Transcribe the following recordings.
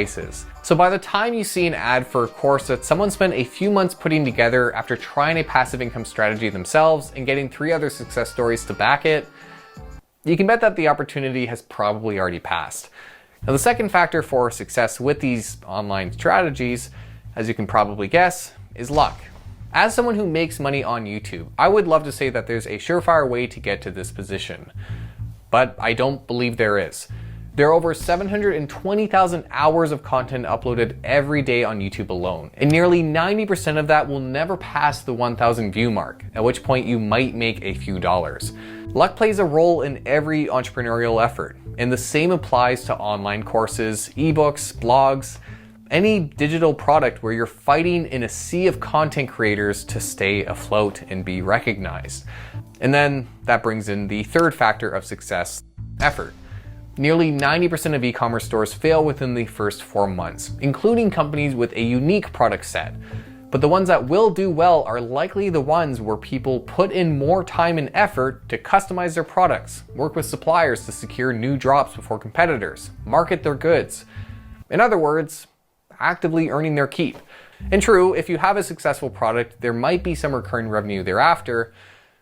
places. So by the time you see an ad for a course that someone spent a few months putting together after trying a passive income strategy themselves and getting 3 other success stories to back it, you can bet that the opportunity has probably already passed. Now, the second factor for success with these online strategies, as you can probably guess, is luck. As someone who makes money on YouTube, I would love to say that there's a surefire way to get to this position, but I don't believe there is. There are over 720,000 hours of content uploaded every day on YouTube alone, and nearly 90% of that will never pass the 1,000 view mark, at which point you might make a few dollars. Luck plays a role in every entrepreneurial effort, and the same applies to online courses, ebooks, blogs, any digital product where you're fighting in a sea of content creators to stay afloat and be recognized. And then that brings in the third factor of success, effort. Nearly 90% of e-commerce stores fail within the first 4 months, including companies with a unique product set. But the ones that will do well are likely the ones where people put in more time and effort to customize their products, work with suppliers to secure new drops before competitors, market their goods. In other words, actively earning their keep. And true, if you have a successful product, there might be some recurring revenue thereafter,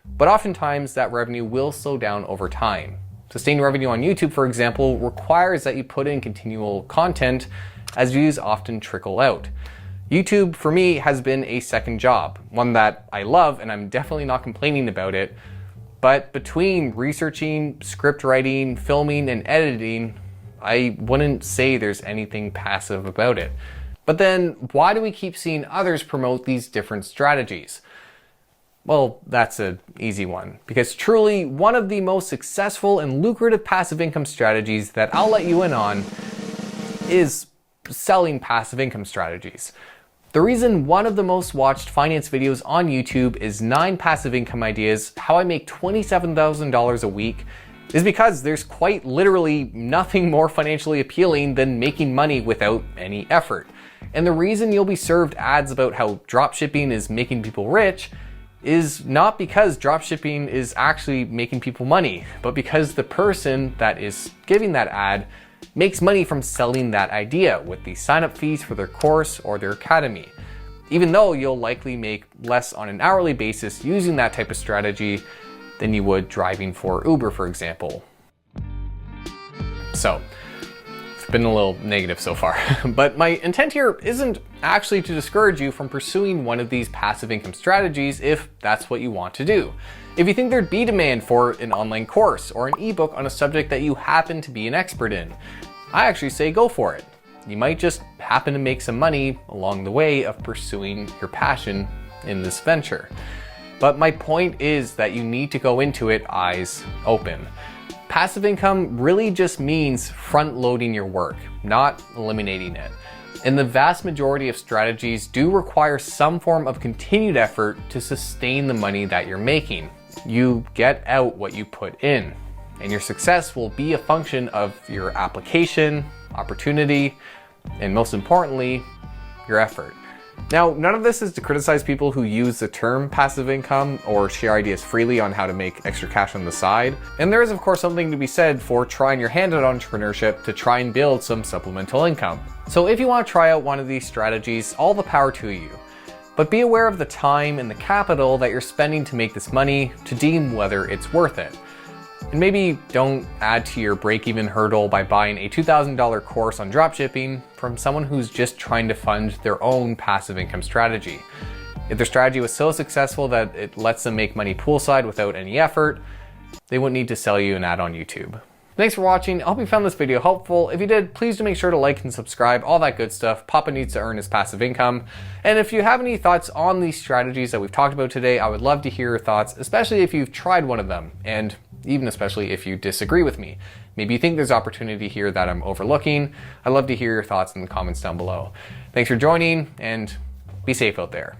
but oftentimes that revenue will slow down over time. Sustained revenue on YouTube, for example, requires that you put in continual content as views often trickle out. YouTube, for me, has been a second job, one that I love, and I'm definitely not complaining about it. But between researching, script writing, filming, and editing, I wouldn't say there's anything passive about it. But then, why do we keep seeing others promote these different strategies? Well, that's an easy one, because truly one of the most successful and lucrative passive income strategies that I'll let you in on is selling passive income strategies. The reason one of the most watched finance videos on YouTube is 9 passive income ideas, how I make $27,000 a week, is because there's quite literally nothing more financially appealing than making money without any effort. And the reason you'll be served ads about how dropshipping is making people rich is not because dropshipping is actually making people money, but because the person that is giving that ad makes money from selling that idea with the sign-up fees for their course or their academy, even though you'll likely make less on an hourly basis using that type of strategy than you would driving for Uber, for example. So, it's been a little negative so far, but my intent here isn't actually to discourage you from pursuing one of these passive income strategies if that's what you want to do. If you think there'd be demand for an online course or an ebook on a subject that you happen to be an expert in, I actually say go for it. You might just happen to make some money along the way of pursuing your passion in this venture. But my point is that you need to go into it eyes open. Passive income really just means front loading your work, not eliminating it. And the vast majority of strategies do require some form of continued effort to sustain the money that you're making. You get out what you put in, and your success will be a function of your application, opportunity, and most importantly, your effort. Now, none of this is to criticize people who use the term passive income or share ideas freely on how to make extra cash on the side. And there is, of course, something to be said for trying your hand at entrepreneurship to try and build some supplemental income. So if you want to try out one of these strategies, all the power to you. But be aware of the time and the capital that you're spending to make this money to deem whether it's worth it. And maybe don't add to your break-even hurdle by buying a $2,000 course on dropshipping from someone who's just trying to fund their own passive income strategy. If their strategy was so successful that it lets them make money poolside without any effort, they wouldn't need to sell you an ad on YouTube. Thanks for watching. I hope you found this video helpful. If you did, please do make sure to like and subscribe, all that good stuff. Papa needs to earn his passive income. And if you have any thoughts on these strategies that we've talked about today, I would love to hear your thoughts, especially if you've tried one of them, and even especially if you disagree with me. Maybe you think there's opportunity here that I'm overlooking. I'd love to hear your thoughts in the comments down below. Thanks for joining, and be safe out there.